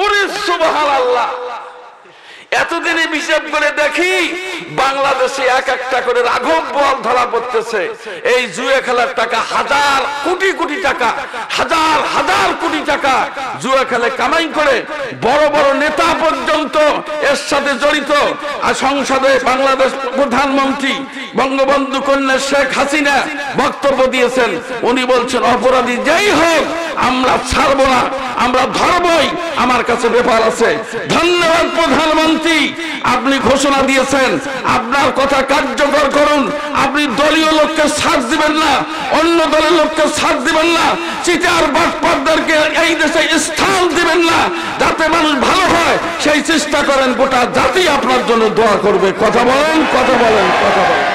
ওরে সুবহানাল্লাহ। এতদিনে হিসাব করে দেখি বাংলাদেশে এক একটা করে রাঘব বল ধরা পড়তেছে। এই জুয়া খেলার টাকা হাজার কোটি কোটি টাকা, হাজার হাজার কোটি টাকা জুয়া খেলে কামাই করে বড় বড় নেতা পর্যন্ত এর সাথে জড়িত। আর সংসদে বাংলাদেশ প্রধানমন্ত্রী বঙ্গবন্ধু কন্যা শেখ হাসিনা বক্তব্য দিয়েছেন। উনি বলছেন অপরাধী যেই হোক আমরা ছাড়বো না, আমরা ধরবই, আমার কাছে ব্যাপার আছে। ধন্যবাদ প্রধানমন্ত্রী, আপনি ঘোষণা দিয়েছেন, আপনার কথা কার্যকর করুন। আপনি দলীয় লোককে ছাড় দিবেন না, অন্য দলের লোককে ছাড় দিবেন না, চিটার বাটপারদেরকে এই দেশে স্থান দিবেন না, যাতে মানুষ ভালো হয় সেই চেষ্টা করেন। গোটা জাতি আপনার জন্য দোয়া করবে। কথা বলেন, কথা বলেন, কথা বলেন।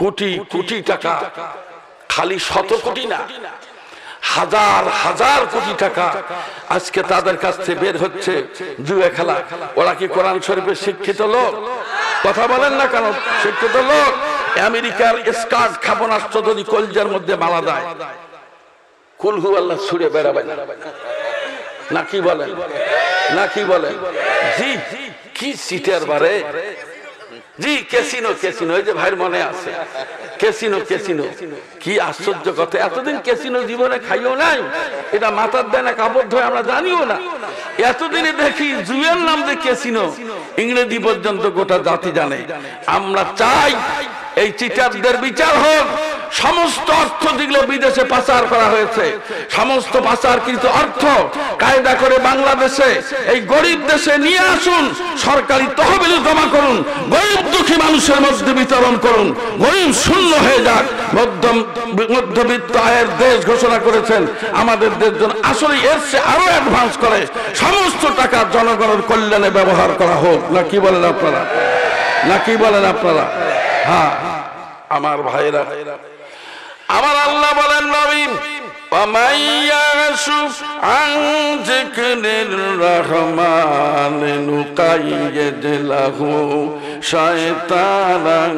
কোটি কোটি টাকা, খালি শত কোটি না, হাজার হাজার কোটি টাকা আজকে তাদের কাছ থেকে বের হচ্ছে জুয়া খেলা। ওরা কি কোরআন শরীফের শিক্ষিত লোক? কথা বলেন না কেন? শিক্ষিত লোক। আমেরিকার স্কার্ট ক্ষেপণাস্ত্র যদি কলজার মধ্যে মালা দেয়, কুলহু আল্লাহ ছুড়ে বেড়াবে না কি বলেন? না কি বলেন? জি, কি সিটের বারে। জি, ক্যাসিনো, ক্যাসিনো, এই যে ভাইয়ের মনে আছে, ক্যাসিনো, ক্যাসিনো, কি আশ্চর্য কথা। এতদিন ক্যাসিনো জীবনে খাইও নাই, এটা মাথার দেয় না, কাপড় ধোয় আমরা জানিও না। এতদিনে দেখি জুয়ের নাম দিয়ে ক্যাসিনো, ইংরেজি পর্যন্ত গোটা জাতি জানে। আমরা চাই এই চিটারদের বিচার হোক। সমস্ত অর্থ যেগুলো বিদেশে পাচার করা হয়েছে, সমস্ত পাচারকৃত অর্থ কায়দা করে বাংলাদেশে এই গরিব দেশে নিয়ে আসুন, সরকারি তহবিলে জমা করুন, গরিব দুঃখী মানুষের মধ্যে বিতরণ করুন, গরিব শূন্য হয়ে যাক। মধ্যবিত্ত আয়ের দেশ ঘোষণা করেছেন আমাদের দেশ, জন্য আসলে এর চেয়ে আরো অ্যাডভান্স করে সমস্ত টাকা জনগণের কল্যাণে ব্যবহার করা হোক। না কি বলেন আপনারা? না কি বলেন আপনারা? হ্যাঁ আমার ভাইরা, আমার আল্লাহ বলেন নবী ওয়ামাইয়াশুফ আন যিকরির রহমান নুকাইয়িদ লাহু শায়তানান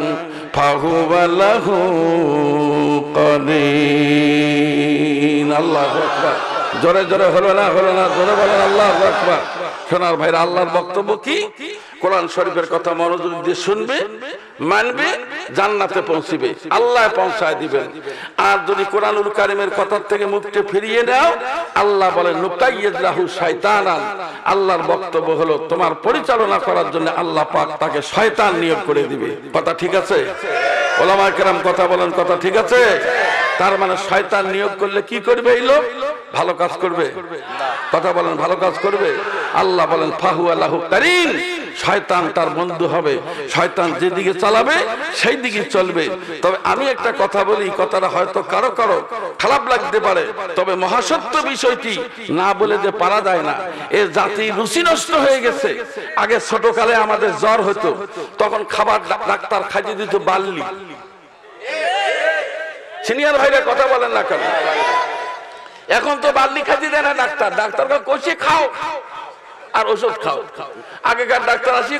ফাহুয়া লাহু করিন। আল্লাহু আকবার। জোরে জোরে হলো না, হলো না, জোরে বলেন আল্লাহু আকবার। সোনার ভাইরা, আল্লাহর বক্তব্য কি? কোরআন শরীফের কথা মনোযোগ দিয়ে শুনবে, মানবে, জান্নাতে পৌঁছবে, আল্লাহ পৌঁছায় দিবেন। আর যদি কোরআনুল কারীমের কথা থেকে মুখটা ফিরিয়ে নাও, আল্লাহ বলেন নুকাইয়িদ লাহু শায়তানান। আল্লাহর বক্তব্য হলো তোমার পরিচালনা করার জন্য আল্লাহ পাক তাকে শয়তান নিয়োগ করে দিবে। কথা ঠিক আছে? ওলামায়ে কেরাম কথা বলেন, কথা ঠিক আছে? তার মানে শয়তান নিয়োগ করলে কি করবে এই লোক? ভালো কাজ করবে? কথা বলেন, ভালো কাজ করবে? আল্লাহ বলেন ফাহুয়া লাহু কারিন। শয়তান তার বন্ধু হবে, শয়তান যেদিকে চালাবে সেই দিকে চলবে। তবে আমি একটা কথা বলি, কথাটা হয়তো কারো কারো খারাপ লাগতে পারে, তবে মহাসত্য বিষয়টি না বলে যে পারা যায় না। এর জাতি রুচি নষ্ট হয়ে গেছে। আগে ছোটকালে আমাদের জ্বর হতো, তখন খাবার ডাক্তার খাইয়ে দিত বার্লি। সিনিয়র ভাইরা কথা বলেন না কেন? এখন তো বার্লি খাইয়ে দেয় না ডাক্তার, ডাক্তারকে কষে খাও আর ওষুধ খাও। আগেকার ডাক্তার আসি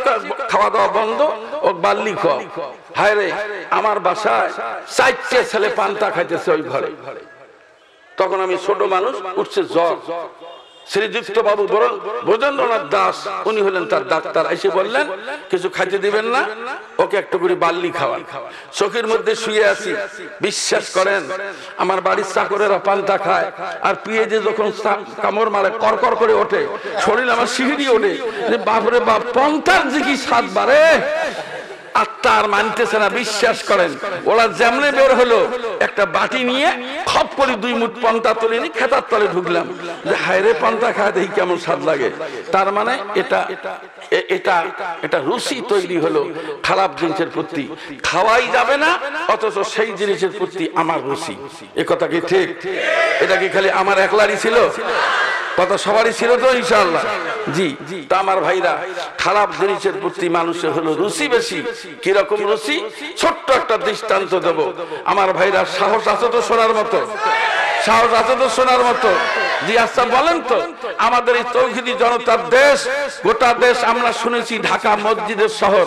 খাওয়া দাওয়া বন্ধ, ও বার্লি খাও। হায় রে, আমার বাসায় 4টে ছেলে পান্তা খাইতেছে ওই ঘরে। তখন আমি ছোট মানুষ, উঠছে জ্বর। শ্রীযুক্ত বাবু ব্রজেন্দ্রনাথ দাস, উনি হলেন তার ডাক্তার, এসে বললেন কিছু খাইতে দিবেন না, ওকে একটু করে বার্লি খাওয়ান। চোখের মধ্যে শুয়ে আছি, বিশ্বাস করেন আমার বাড়ির চাকরেরা পান্তা খায়, আর পিএইচে যখন কামড় মারে করকর করে ওঠে, শরীর আমার শিহরি ওঠে যে বাপরে বাপ, পন্থার যে কি স্বাদ বাড়ে। আত্মা আর মানতেছে না। বিশ্বাস করেন, ওরা যেমনে বের হলো, একটা বাটি নিয়ে খপ করে 2 মুঠ পান্তা তুলে নিয়ে খেতার তলে ঢুকলাম, যে হায়রে পান্তা খায় দেখি কেমন স্বাদ লাগে। তার মানে এটা এটা এটা রুচি তৈরি হলো খারাপ জিনিসের প্রতি। খাওয়াই যাবে না, অথচ সেই জিনিসের প্রতি আমার রুচি। এ কথা কি ঠিক? এটা কি খালি আমার একলারই ছিল? কথা সবারই ছিল তো ইনশাআল্লাহ? জি। তা আমার ভাইরা, খারাপ জিনিসের প্রতি মানুষের হলো রুচি বেশি। কিরকম রুচি? ছোট্ট একটা দৃষ্টান্ত দেব। আমার ভাইরা, সাহস আছে তো শোনার মতো? সাহস আছে তো শোনার মতো? জি আচ্ছা বলেন তো, আমাদের এই তৌহিদি জনতার দেশ, গোটা দেশ আমরা শুনেছি ঢাকা মসজিদের শহর।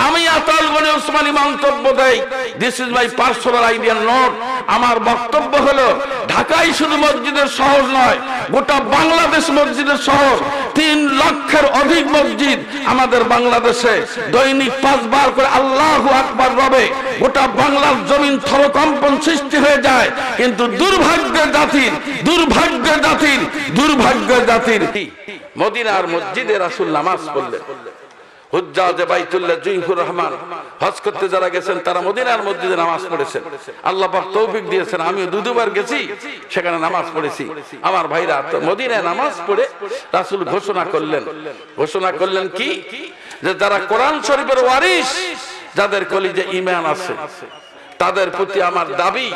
আমি আতাউল গনি ওসমানী মন্তব্য দেই, this is my personal idea note. আমার বক্তব্য হলো ঢাকাই শুধু মসজিদের শহর নয়, গোটা বাংলাদেশ মসজিদের শহর। 3 লক্ষের অধিক মসজিদ আমাদের বাংলাদেশে, দৈনিক 5 বার করে আল্লাহু আকবার রবে, গোটা বাংলার জমিন থরকম্পন সৃষ্টি হয়ে যায়। কিন্তু দুর্ভাগ্যের জাতির মদিনার মসজিদে রাসূল নামাজ পড়লেন। হুজ্জাজে বাইতুল্লাহ জুইফুর রহমান হজ করতে যারা গেছেন তারা মদিনার মসজিদে নামাজ পড়েছেন। আল্লাহ পাক তৌফিক দিয়েছেন, আমিও দুবার গেছি, সেখানে নামাজ পড়েছি। আমার ভাইরা, তো মদিনায় নামাজ পড়ে রাসূল ঘোষণা করলেন কি, যে যারা কোরআন শরীফের ওয়ারিস, যাদের কলিজে ঈমান আছে, তাদের প্রতি আমার দাবি,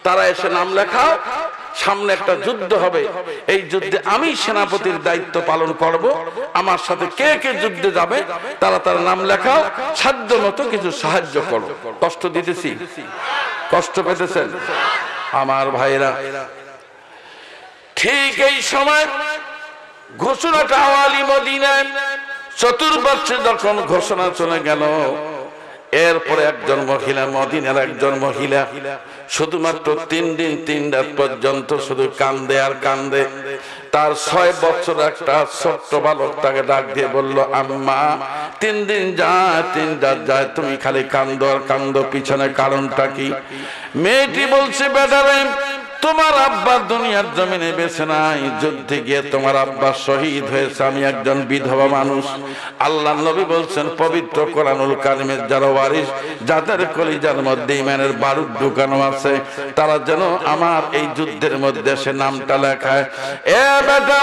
তারা এসে নাম লেখাও, সামনে একটা যুদ্ধ হবে, এই যুদ্ধে আমি সেনাপতির দায়িত্ব পালন করব। আমার সাথে কে কে যুদ্ধে যাবে তারা তার নাম লেখাও, সাধ্য মতো কিছু সাহায্য করো। কষ্ট দিতেছি, কষ্ট পেতেছেন আমার ভাইরা? ঠিক এই সময় ঘোষণাটা আওয়ালি মদিনায় চতুর্বর্ষে যখন ঘোষণা চলে গেল, এরপরে একজন মহিলা, মদিনার একজন মহিলা শুধুমাত্র 3 দিন 3 রাত পর্যন্ত শুধু কান্দে আর কান্দে। তার 6 বছর একটা ছোট্ট বালক তাকে ডাক দিয়ে বলল, আম্মা 3 দিন যায় 3 রাত যায়, তুমি খালি কান্দো আর কান্দো, পিছনে কারণটা কি? মেয়েটি বলছে, বেটারে তোমার আব্বা দুনিয়ার জমিনে বেঁচে নাই, যুদ্ধে গিয়ে তোমার আব্বা শহীদ হয়েছে, আমি একজন বিধবা মানুষ। আল্লাহর নবী বলছেন পবিত্র কোরআনুল কারিমের যারা ওয়ারিস, যাদের কলিজার মধ্যে ঈমানের বারুদ ঢুকানো আছে, তারা যেন আমার এই যুদ্ধের মধ্যে সে নামটা লেখায়। এ বেটা,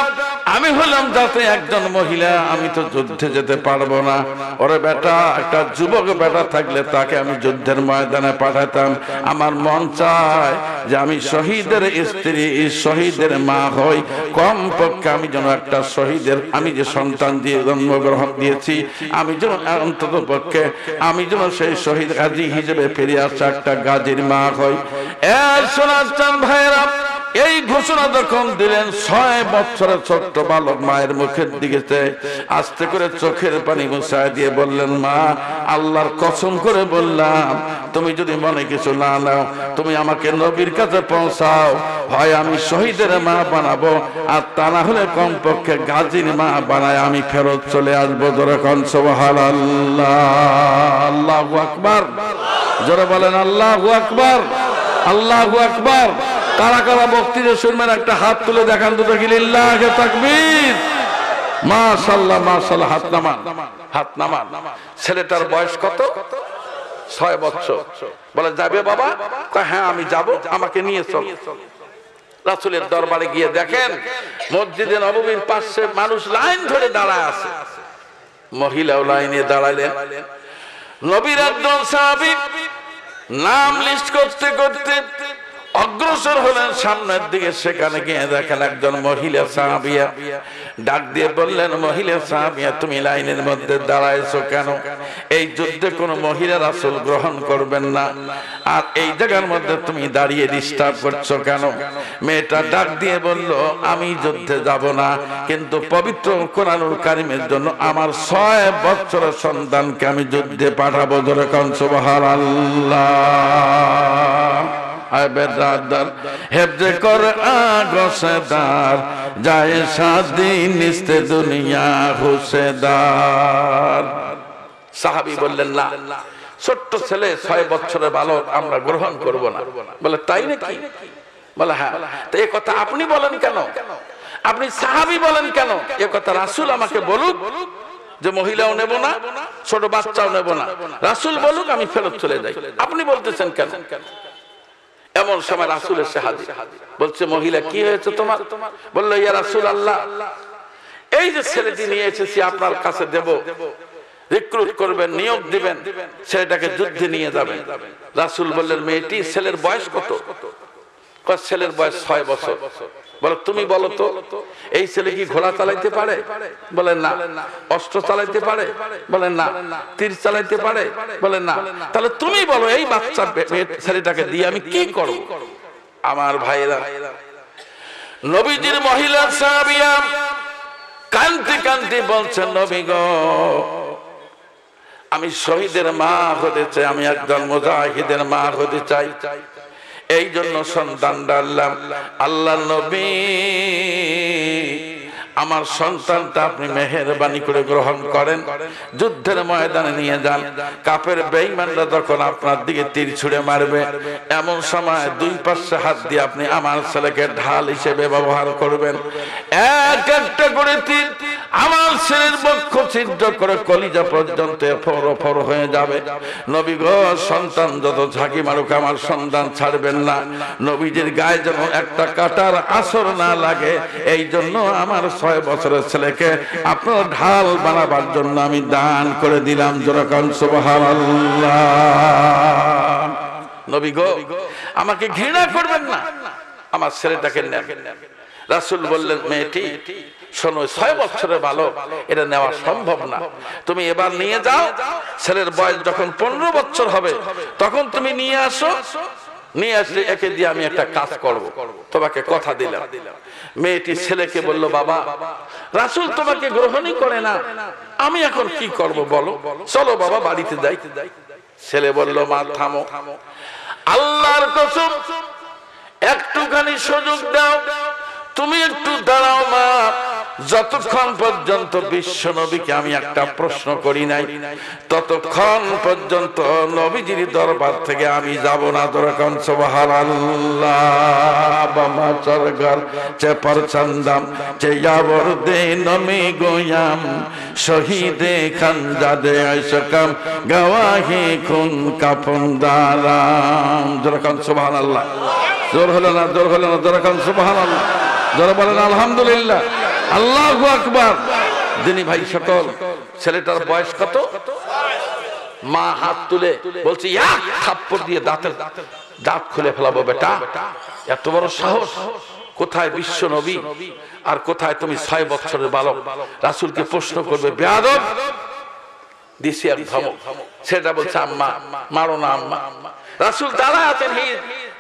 আমি হলাম যাতে একজন মহিলা, আমি তো যুদ্ধে যেতে পারবো না। ওরে বেটা, একটা যুবক বেটা থাকলে তাকে আমি যুদ্ধের ময়দানে পাঠাতাম। আমার মন চায় যে আমি শহীদের স্ত্রী, শহীদের মা হই, কমপক্ষে আমি যেন একটা শহীদের, আমি যে সন্তান দিয়ে জন্মগ্রহণ দিয়েছি, আমি যেন অন্তত পক্ষে আমি যেন সেই শহীদ গাজী হিসেবে ফিরে আসা একটা গাজীর মা হই। শোনাচ্ছেন ভাইয়েরা, এই ঘোষণা যখন দিলেন, 6 বছরের ছোট্ট বালক মায়ের মুখের দিকে আস্তে করে চোখের পানি মুছায় দিয়ে বললেন, মা আল্লাহর কসম করে বললাম, তুমি যদি মনে কিছু না নাও, তুমি আমাকে নবীর কাছে পৌঁছাও, হয় আমি শহীদের মা বানাবো, আর তা না হলে কমপক্ষে গাজীর মা বানায় আমি ফেরত চলে আসবো। জোরে কোন সুবহানাল্লাহ, আল্লাহু আকবার, জোরে বলেন আল্লাহু আকবার, আল্লাহু আকবার। কারা কারা বক্তৃতা শুনবেন একটা হাত তুলে দেখান তো দেখি, লিল্লাহি তাকবীর, মাশাআল্লাহ মাশাআল্লাহ। হাত নামান। ছেলেটার বয়স কত? 6 বছর। বলে যাবে বাবা? হ্যাঁ আমি যাব, আমাকে নিয়ে চল। রাসূলের দরবারে গিয়ে দেখেন মসজিদে নববীর পাশে মানুষ লাইন ধরে দাঁড়ায় আছে, মহিলাও লাইনে দাঁড়ালেন। নবীর একজন সাহাবী নাম লিস্ট করতে করতে অগ্রসর হলেন সামনের দিকে। সেখানে গিয়ে দেখেন একজন মহিলা সাহাবিয়া ডাক দিয়ে বললেন, মহিলা সাহাবিয়া তুমি লাইনের মধ্যে দাঁড়াইছো কেন? এই যুদ্ধে কোনো মহিলা রাসূল গ্রহণ করবেন না, আর এই জায়গার মধ্যে তুমি দাঁড়িয়ে ডিস্টার্ব করছো কেন? মেয়েটা ডাক দিয়ে বলল, আমি যুদ্ধে যাব না, কিন্তু পবিত্র কোরআনুল কারীমের জন্য আমার 6 বছরের সন্তানকে আমি যুদ্ধে পাঠাবো। ধরে কোন সুবহানাল্লাহ। হেফজে কোরআন গোসেদার যায় স্বাধীন নিস্তে দুনিয়া হুসেদার। সাহাবী বললেন, না, ছোট্ট ছেলে 6 বছরের বালক আমরা গ্রহণ করব না। বলে তাই নাকি? বলে হ্যাঁ। তো এই কথা আপনি বলেন কেন? আপনি সাহাবী বলেন কেন? এই কথা রাসূল আমাকে বলুক যে মহিলাও নেব না, ছোট বাচ্চাও নেব না, রাসূল বলুক আমি ফেরত চলে যাই, আপনি বলতেছেন কেন? এমন সময় রাসূল এসে হাজির, বলছে মহিলা কি হয়েছে তোমার? বলল, ইয়া রাসূলুল্লাহ, এই যে ছেলেটি নিয়ে এসেছি আপনার কাছে দেব, রিক্রুট করবেন, নিয়োগ দিবেন, ছেলেটাকে যুদ্ধে নিয়ে যাবেন। রাসূল বললেন, মেয়েটি ছেলের বয়স কত? ছেলের বয়স 6 বছর। বলে তুমি বলো তো, এই ছেলে কি ঘোড়া চালাইতে পারে? বলে না। অস্ত্র চালাইতে পারে? বলে না। তীর চালাইতে পারে? বলে না। তাহলে তুমি বলো, এই বাচ্চা ছেলেটাকে দিয়ে আমি কি করব? আমার ভাইরা, নবীজির মহিলা সাহাবিয়া কাঁদতে কাঁদতে বলছেন, নবী গো, আমি শহীদের মা হতে চাই, আমি একজন মুজাহিদের মা হতে চাই, এই জন্য সন্তান ডাললাম। আল্লাহ নবী, আমার সন্তানটা আপনি মেহেরবানি করে গ্রহণ করেন, যুদ্ধের ময়দানে নিয়ে যান। কাফের বেঈমানরা যখন আপনার দিকে তীর ছুঁড়ে মারবে, এমন সময় দুই পাশে হাত দিয়ে আপনি আমার ছেলেকে ঢাল হিসেবে ব্যবহার করবেন। এক একটা করে তীর আমার ছেলের বক্ষ ছিদ্র করে কলিজা পর্যন্ত ফর হয়ে যাবে। নবী গো, সন্তান যত ঝাঁকি মারুক আমার সন্তান ছাড়বেন না। নবীজির গায়ে যেন একটা কাটার আসর না লাগে, এই জন্য আমার 6 বছরের ছেলেকে আপনার ঢাল বানাবার জন্য আমি দান করে দিলাম। যেরকম সুবহানাল্লাহ। নবী গো, আমাকে ঘৃণা করবেন না, আমার ছেলেটাকে নেন। রাসূল বললেন, মেয়েটি শোনো, 6 বছরের বালক, এটা নেওয়া সম্ভব না, তুমি এবার নিয়ে যাও। ছেলের বয়স যখন 15 বছর হবে তখন তুমি নিয়ে আসো, নিয়ে আসলে একে দিয়ে আমি একটা কাজ করব, তোমাকে কথা দিলাম। মেয়েটি ছেলেকে বলল, বাবা, রাসূল তোমাকে গ্রহণই করে না, আমি এখন কি করব বলো, চলো বাবা বাড়িতে যাই। ছেলে বলল, মা থামো, আল্লাহর কসম, একটুখানি সুযোগ দাও, তুমি একটু দাঁড়াও মা। যতক্ষণ পর্যন্ত বিশ্ব নবীকে আমি একটা প্রশ্ন করি নাই, ততক্ষণ পর্যন্ত নবীজির দরবার থেকে আমি যাব না। যেরকম সুবহানাল্লাহ। বামা চরগর চে পরচন্দম চে ইয়াবর দে নমি গোয়াম শহীদে খঞ্জাদে আশকম গওয়াহি খুন কাফনদারাম। যেরকম সুবহানাল্লাহ। জোর হলো না, জোর হলো না, যেরকম সুবহানাল্লাহ। জোরে বলেন আলহামদুলিল্লাহ, আল্লাহু আকবার। দিনী ভাই সকল, ছেলেটার বয়স কত? মা হাত তুলে বলছে, এক থাপ্পড় দিয়ে দাঁত খুলে ফেলাবো বেটা, এত বড় সাহস! কোথায় বিশ্ব নবী আর কোথায় তুমি 6 বছরের বালক? রাসূলকে প্রশ্ন করবে, বেয়াদব! দিছি এক ধমক। সেটা বলছে, আম্মা মারো না আম্মা। রাসূল দাঁড়া আছেন,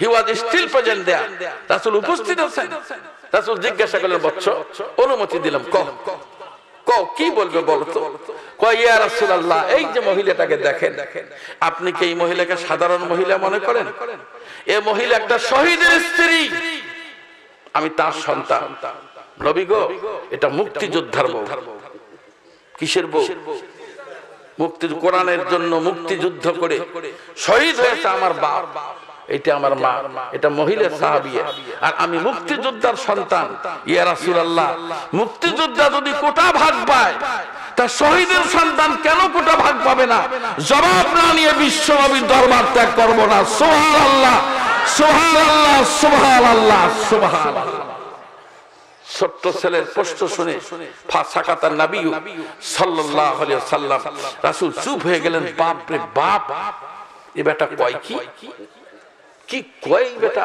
হি ওয়াজ স্টিল প্রেজেন্ট দেয়ার। রাসূল উপস্থিত আছেন। রাসূল জিজ্ঞাসা করলেন, বৎস, অনুমতি দিলাম, কি বলবে বলো তো? কয়, ইয়া রাসূলুল্লাহ, এই যে মহিলাটাকে দেখেন, আপনি কি এই মহিলাকে সাধারণ মহিলা মনে করেন? এই মহিলা একটা শহীদের স্ত্রী, আমি তার সন্তান। নবী গো, এটা মুক্তিযোদ্ধার বউ। কিসের বউ? মুক্তি, কোরআনের জন্য মুক্তিযুদ্ধ করে শহীদ হয়েছে আমার বাপ, এটা আমার মা, এটা মহিলা সাহাবিয়া, আর আমি মুক্তিযোদ্ধার সন্তান। ইয়া রাসূলুল্লাহ, মুক্তিযোদ্ধা যদি কোটা ভাগ পায়, তা শহীদের সন্তান কেন কোটা ভাগ পাবে না? জবাব না নিয়ে বিশ্ব নবীর দরবার ত্যাগ করব না। সুবহানাল্লাহ, সুবহানাল্লাহ, সুবহানাল্লাহ, সুবহানাল্লাহ। ছোট্ট ছেলের প্রশ্ন শুনে ফাসাকাতান নবী সাল্লাল্লাহু আলাইহি ওয়াসাল্লাম, রাসূল চুপ হয়ে গেলেন। বাপ রে বাপ, এই বেটা কয় কি কয় বেটা?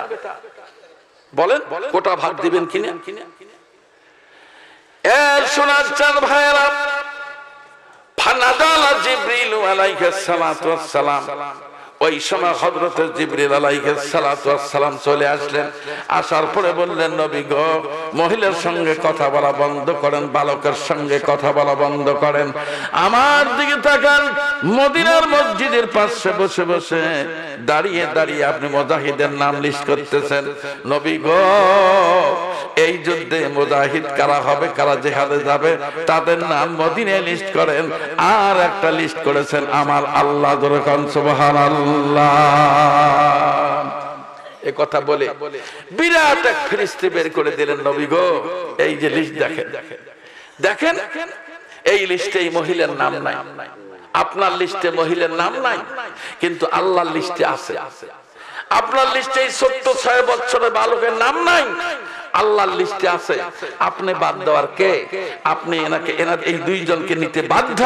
বলেন, কোটা ভাগ দিবেন কিনা? এর শোনার চার ভাইরা, ফানাদালা জিবরিল আলাইহিস সালাতু ওয়াস সালাম, ওই সময় হযরত জিবরিল আলাইহিস সালাতু ওয়াস সালাম চলে আসলেন। আসার পরে বললেন, নবী গো, মহিলার সঙ্গে কথা বলা বন্ধ করেন, বালকের সঙ্গে কথা বলা বন্ধ করেন, আমার দিকে তাকান। মদিনার মসজিদের পাশে বসে বসে দাঁড়িয়ে দাঁড়িয়ে আপনি মুজাহিদের নাম লিস্ট করতেছেন। নবী গো, এই যুদ্ধে মুজাহিদ কারা হবে, কারা জিহাদে যাবে, তাদের নাম মদিনায় লিস্ট করেন। আর একটা লিস্ট করেছেন আমার আল্লাহ। যেরকম সুবহানাল্লাহ। এই কথা বলে বিরাট এক ফেরেশতা বের করে দিলেন। নবী গো, এই যে লিস্ট দেখেন, দেখেন, এই লিস্টে এই মহিলার নাম নাই। আপনার লিস্টে মহিলার নাম নাই, কিন্তু আল্লাহর লিস্টে আছে। আপনার লিস্টে এই ছোট্ট 6 বছরের বালকের নাম নাই, আল্লাহর লিস্টে আছে। আপনি বাদ দেওয়ার কে? আপনি এই দুইজনকে নিতে বাধ্য।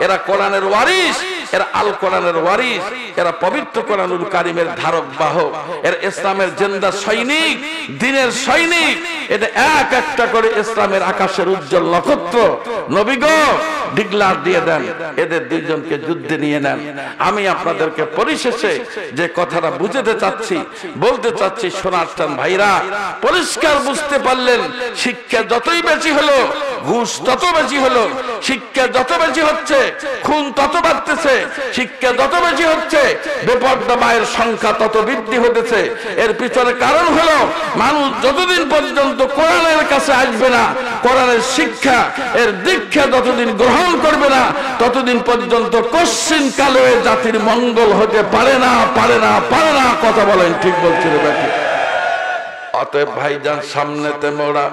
এরা কোরআনের ওয়ারিস, এরা আল কোরআনের ওয়ারিস। এরা পবিত্র কোরআনুল কারীমের ধারক বাহক, এরা ইসলামের জিন্দা সৈনিক, দ্বীনের সৈনিক। এটা এক একটা করে ইসলামের আকাশের উজ্জ্বল নক্ষত্র। নবী গো ডিক্লার দিয়ে দেন, এদের দুইজনকে যুদ্ধে নিয়ে নেন। আমি আপনাদেরকে পরিশেষে যে কথাটা বুঝাতে চাচ্ছি, বলতে চাচ্ছি, শোনার চান ভাইরা, পরিষ্কার বুঝতে পারলেন শিক্ষা যতই বেশি হলো, ঘুষ তত বেশি হলো, শিক্ষা যত বেশি হচ্ছে খুন তত বাড়তেছে, শিক্ষা যত বেশি হচ্ছে বেপরদা মায়ের সংখ্যা তত বৃদ্ধি হতেছে। এর পিছনে কারণ হলো মানুষ যতদিন পর্যন্ত কোরআনের কাছে আসবে না, কোরআনের শিক্ষা এর দীক্ষা যতদিন গ্রহণ করবে না, ততদিন পর্যন্ত কশ্চিন কালে জাতির মঙ্গল হতে পারে না, পারে না, পারে না। কথা বলেন, ঠিক বলছি রে বেটি? অতএব ভাইজান, সামনেতে মোড়া,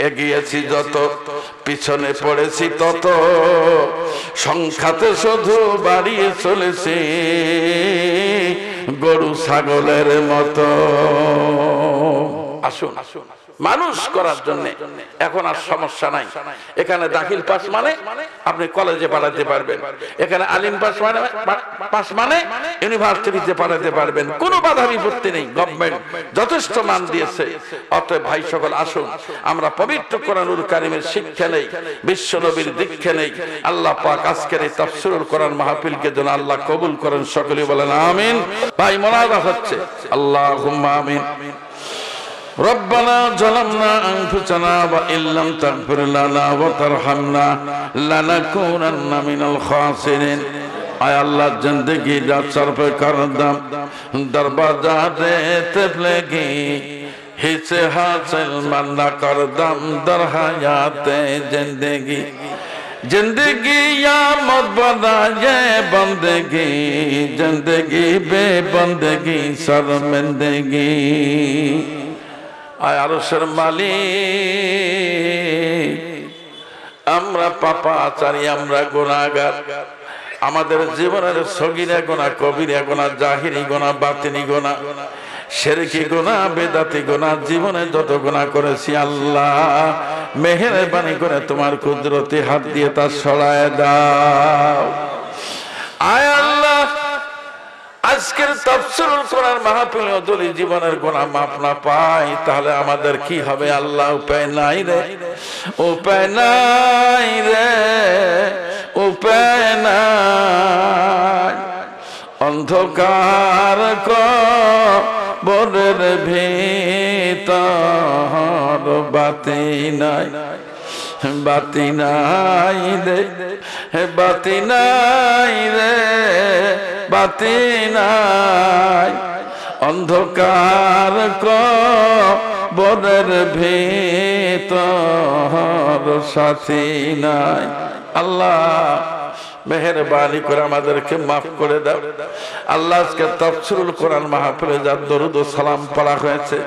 এগিয়েছি যত, পিছনে পড়েছি তত, সংখ্যাতে শুধু বাড়িয়ে চলেছে গরু ছাগলের মতো। আসুন, মানুষ করার জন্য এখন আর সমস্যা নাই। এখানে দাখিল পাস মানে আপনি কলেজে পাঠাতে পারবেন, এখানে আলিম পাস মানে ইউনিভার্সিটিতে পাঠাতে পারবেন, কোনো বাধা বিপত্তি নেই। গভর্নমেন্ট যথেষ্ট মান দিয়েছে। অতএব ভাই সকল, আসুন আমরা পবিত্র কোরআনুল কারীমের শিক্ষা নেই, বিশ্ব নবীর দীক্ষা নেই। আল্লাহ পাক আজকের এই তাফসীরুল কোরআন মাহফিলকে যেন আল্লাহ কবুল করেন। সকলে বলেন আমিন। ভাই মোনাজাত হচ্ছে, আল্লাহুম্মা আমিন। ربنا ظلمنا أنفسنا وإن لم تغفر لنا وترحمنا لنكونن من الخاسرين। आय अल्लाह जिंदगी दा सर्फ कर दम दरवाजा देते लगी, हिस्से हासिल मन्ना कर दम दर हयाते जिंदगी। जिंदगी या मत बनाए बंदगी, जिंदगी बे बंदगी शर्मिंदगी। आय आरशेर मालिक, আমরা পাপাচারী, আমরা গুনাহগার। আমাদের জীবনের সগীরা গুনাহ, কবিরা গুনাহ, জাহিরি গুনাহ, বাতিনি গুনাহ, শিরকি গুনাহ, বেদাতি গুনাহ, জীবনে যত গুনাহ করেছি আল্লাহ মেহেরবানি করে তোমার কুদরতি হাত দিয়ে তা সরায় দাও। আয় আল্লাহ, আজকের তাফসীরুল কোরআন মাহফিলে যদি জীবনের গুনাহ মাফ না পাই তাহলে আমাদের কি হবে আল্লাহ? উপায় নাই রে, উপায় নাই রে, উপায় নাই। অন্ধকার কবরের ভিতর বাতি নাই, বাতি নাই রে, বাতি নাই রে, বাতি নাই। অন্ধকার কবরের ভিতর সাথী নাই। আল্লাহ মেহেরবানি করে আমাদেরকে মাফ করে দাও আল্লাহ। আজকে তাফসীরুল কোরআন মাহফিলে যা দরুদ ও সালাম পড়া হয়েছে,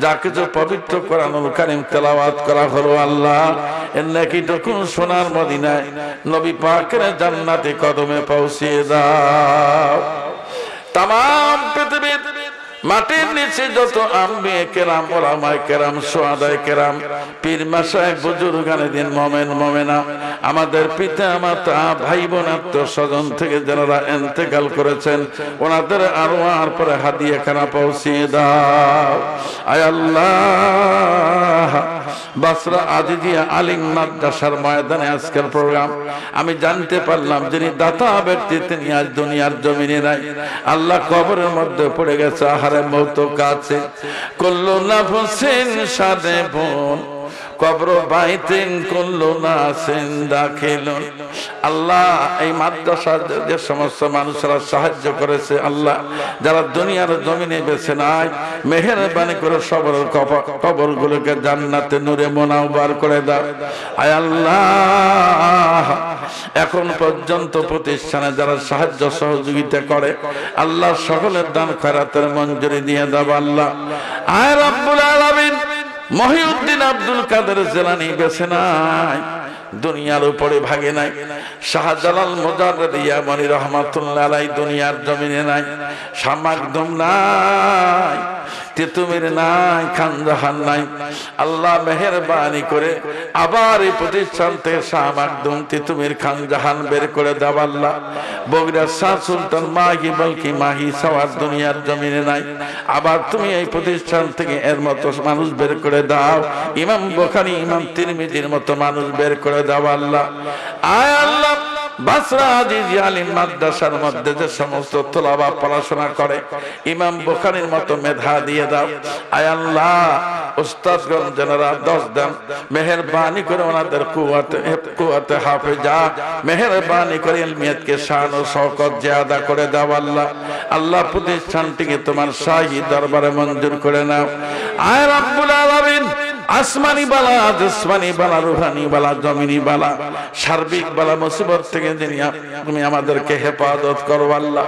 যা কিছু পবিত্র কোরআনুল কারীম তেলাওয়াত করা হলো, আল্লাহ এর নেকিটুকু সোনার মদিনায় নবী পাকের জান্নাতি কদমে পৌঁছিয়ে দাও। তামাম পৃথিবীর মাটির নিচে যত আম্বিয়ে কেরাম, ওলামায়ে কেরাম, শুহাদায়ে কেরাম, পীর মাশায়েখ, বুজুর্গানে দিন, মোমেন মোমেনা, আমাদের পিতা মাতা, ভাই বোন, আত্মীয়স্বজন থেকে যারা ইন্তেকাল করেছেন ওনাদের আরওয়ার পরে হাদিয়া খানা পৌঁছিয়ে দাও। আয় আল্লাহ, বাসরা আজিজিয়া আলিম মাদ্রাসার ময়দানে আজকের প্রোগ্রাম আমি জানতে পারলাম যিনি দাতা ব্যক্তি তিনি আজ দুনিয়ার জমিনে নাই। আল্লাহ কবরের মধ্যে পড়ে গেছে, আহারে মৌত কাছে, কুল্লু নাফসিন সাদেবুন কবর বাইতিন কুল্লু নাসিন দাখিলুন। আল্লাহ এই মাদ্রাসার যে সমস্ত মানুষরা সাহায্য করেছে আল্লাহ, যারা দুনিয়ার জমিনে বেঁচে নাই, মেহেরবানি করে সবার কবরগুলোকে জান্নাতে নূরে মুনাওয়ার করে দাও। আয় আল্লাহ, এখন পর্যন্ত প্রতিষ্ঠানে যারা সাহায্য সহযোগিতা করে আল্লাহ সকলের দান খয়রাতের মঞ্জুরি দিয়ে দাও আল্লাহ। আয় রব্বুল আলামিন, মহিউদ্দিন আব্দুল কাদের জিলানী বেঁচে নাই, দুনিয়ার উপরে ভাগে নাই। শাহজালাল মুজাদ্দিদ ইয়ামানি রাহমাতুল্লাহ আলাইহি দুনিয়ার জমিনে নাই, শাহ মাকদুম নাই। তেতুমির নাই, খানজাহান নাই। আল্লাহ মেহেরবানি করে আবার এই প্রতিষ্ঠান থেকে শাহ মাকদুম তেতুমির খানজাহান বের করে দাও আল্লাহ। বগুড়ার শাহ সুলতান মাহি বলকি মাহি সবার দুনিয়ার জমিনে নাই, আবার তুমি এই প্রতিষ্ঠান থেকে এর মতো মানুষ বের করে দাও। ইমাম বুখারী ইমাম তিরমিজির মতো মানুষ বের করে দাও আল্লাহ। আয় আল্লাহ, বাসরা আজিজ আলিম মাদ্রাসার মধ্যে যে সমস্ত তোলাবা পড়াশোনা করে ইমাম বুখারীর মতো মেধা দিয়ে দাও। আয় আল্লাহ, উস্তাদগণ যারা 10 দেন, মেহেরবানি করে ওনাদের কুওয়াতে হাফেজা, মেহেরবানি করে ইলমিয়াতকে শান ও শওকত জিয়াদা করে দাও আল্লাহ। আল্লাহ প্রতিষ্ঠানটিকে তোমার শাহী দরবারে মঞ্জুর করে নাও। আয় রাব্বুল আলামিন, আসমানি বালা, জসমানি বালা, রুহানি বালা, জমিনি বালা, সার্বিক বালা মুসিবত থেকে তুমি আমাদেরকে হেফাজত করো আল্লাহ।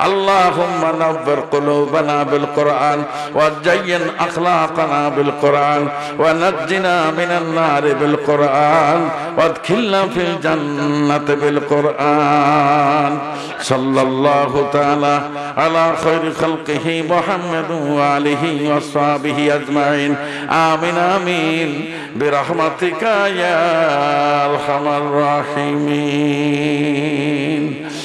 আল্লাহুম্মা নাব্বির কুলুবানা বিল কুরআন ওয়া জায়্যিন আখলাকানা বিল কুরআন ওয়া নাজ্জিনা মিনান নারি বিল কুরআন ওয়া আদখিলনা ফিল জান্নাতি বিল কুরআন। সাল্লাল্লাহু তাআলা আলা খায়রি খালকিহি মুহাম্মাদিন ওয়া আলিহি ওয়া সাহবিহি আজমাইন। আমিন আমিন বিরহমাতিকা ইয়া আরহামার রাহিমিন।